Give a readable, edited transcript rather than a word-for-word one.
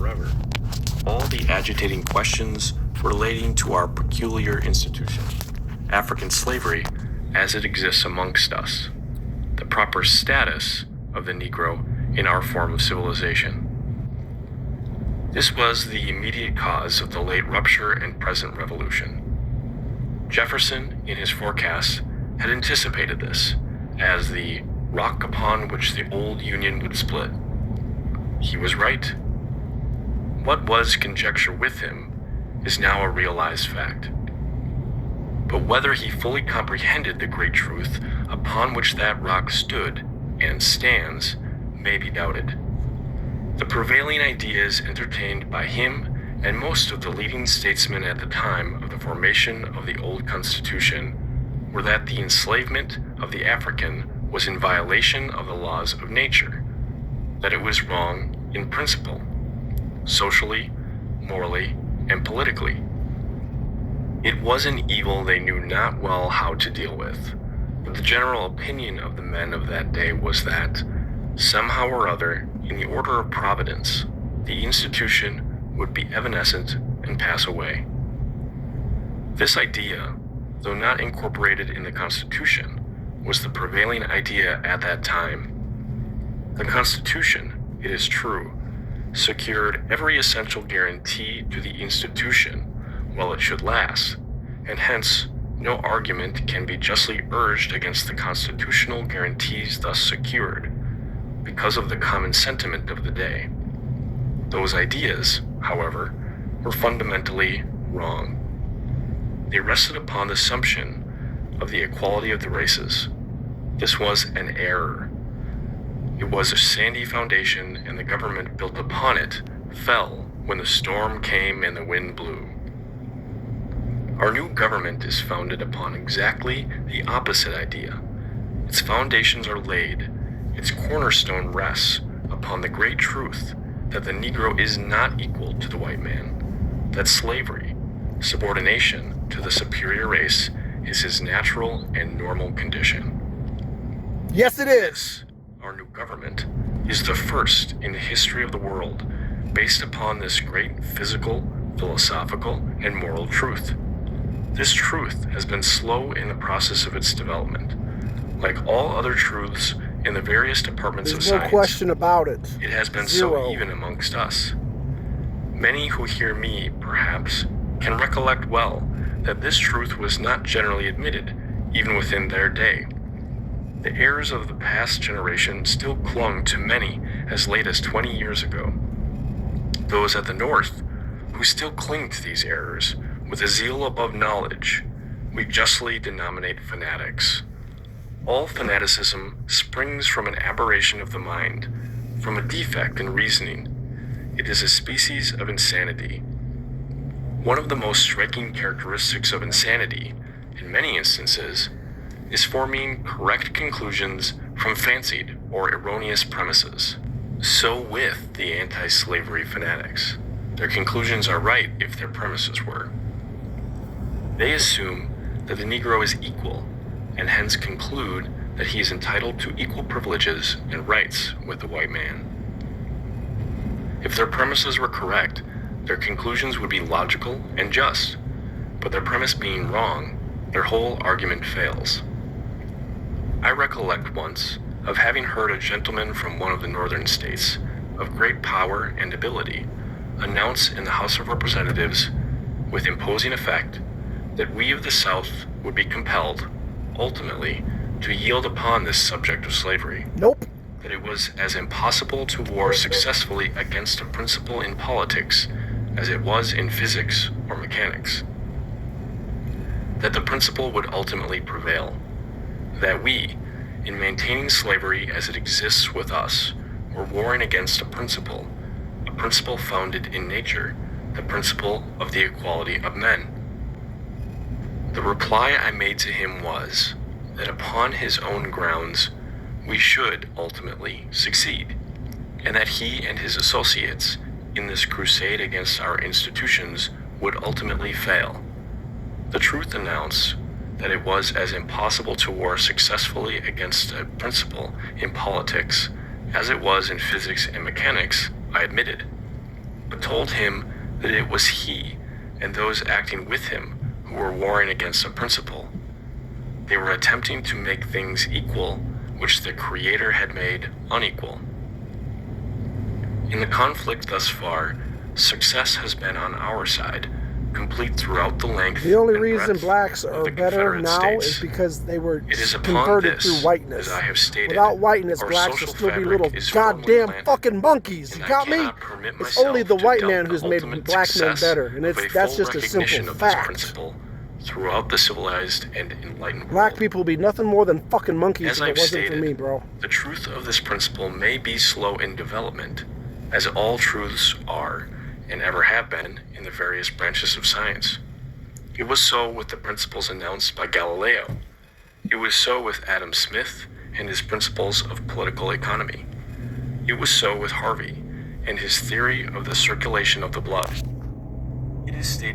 forever all the agitating questions relating to our peculiar institution, African slavery as it exists amongst us, the proper status of the Negro in our form of civilization. This was the immediate cause of the late rupture and present revolution. Jefferson, in his forecasts, had anticipated this as the rock upon which the old Union would split. He was right. What was conjecture with him is now a realized fact. But whether he fully comprehended the great truth upon which that rock stood and stands may be doubted. The prevailing ideas entertained by him and most of the leading statesmen at the time of the formation of the old Constitution were that the enslavement of the African was in violation of the laws of nature, that it was wrong in principle, socially, morally, and politically. It was an evil they knew not well how to deal with, but the general opinion of the men of that day was that, somehow or other, in the order of providence, the institution would be evanescent and pass away. This idea, though not incorporated in the Constitution, was the prevailing idea at that time. The Constitution, it is true, secured every essential guarantee to the institution while it should last, and hence no argument can be justly urged against the constitutional guarantees thus secured, because of the common sentiment of the day. Those ideas, however, were fundamentally wrong. They rested upon the assumption of the equality of the races. This was an error. It was a sandy foundation, and the government built upon it fell when the storm came and the wind blew. Our new government is founded upon exactly the opposite idea. Its foundations are laid, its cornerstone rests upon the great truth that the Negro is not equal to the white man, that slavery, subordination to the superior race, is his natural and normal condition. Yes, it is. Our new government is the first in the history of the world based upon this great physical, philosophical, and moral truth. This truth has been slow in the process of its development. Like all other truths in the various departments of science, no question about it. It has been Zero. so even amongst us. Many who hear me, perhaps, can recollect well that this truth was not generally admitted, even within their day. The errors of the past generation still clung to many as late as 20 years ago. Those at the North, who still cling to these errors with a zeal above knowledge, we justly denominate fanatics. All fanaticism springs from an aberration of the mind, from a defect in reasoning. It is a species of insanity. One of the most striking characteristics of insanity, in many instances, is forming correct conclusions from fancied or erroneous premises. So with the anti-slavery fanatics. Their conclusions are right if their premises were. They assume that the Negro is equal, and hence conclude that he is entitled to equal privileges and rights with the white man. If their premises were correct, their conclusions would be logical and just, but their premise being wrong, their whole argument fails. I recollect once of having heard a gentleman from one of the northern states, of great power and ability, announce in the House of Representatives, with imposing effect, that we of the South would be compelled, ultimately, to yield upon this subject of slavery. Nope. That it was as impossible to war successfully against a principle in politics as it was in physics or mechanics. That the principle would ultimately prevail. That we, in maintaining slavery as it exists with us, were warring against a principle founded in nature, the principle of the equality of men. The reply I made to him was, that upon his own grounds, we should ultimately succeed, and that he and his associates in this crusade against our institutions would ultimately fail. The truth announced that it was as impossible to war successfully against a principle in politics as it was in physics and mechanics, I admitted. but told him that it was he and those acting with him who were warring against a principle. They were attempting to make things equal, which the Creator had made unequal. In the conflict thus far, success has been on our side, complete throughout the length The only and reason breadth blacks of are the better Confederate now States. is because they were It is upon converted this, through whiteness. as I have stated, Without whiteness, our blacks would social still be fabric little is firmly goddamn planted, fucking monkeys. You and I got me? cannot permit It's myself only the to white doubt man the who's made ultimate black men success better, and of a that's full just a recognition simple of this fact. principle throughout the civilized and enlightened Black world. people would be nothing more than fucking monkeys As if it I've wasn't for stated, me, bro. the truth of this principle may be slow in development, as all truths are and ever have been in the various branches of science. It was so with the principles announced by Galileo. It was so with Adam Smith and his principles of political economy. It was so with Harvey and his theory of the circulation of the blood. It is stated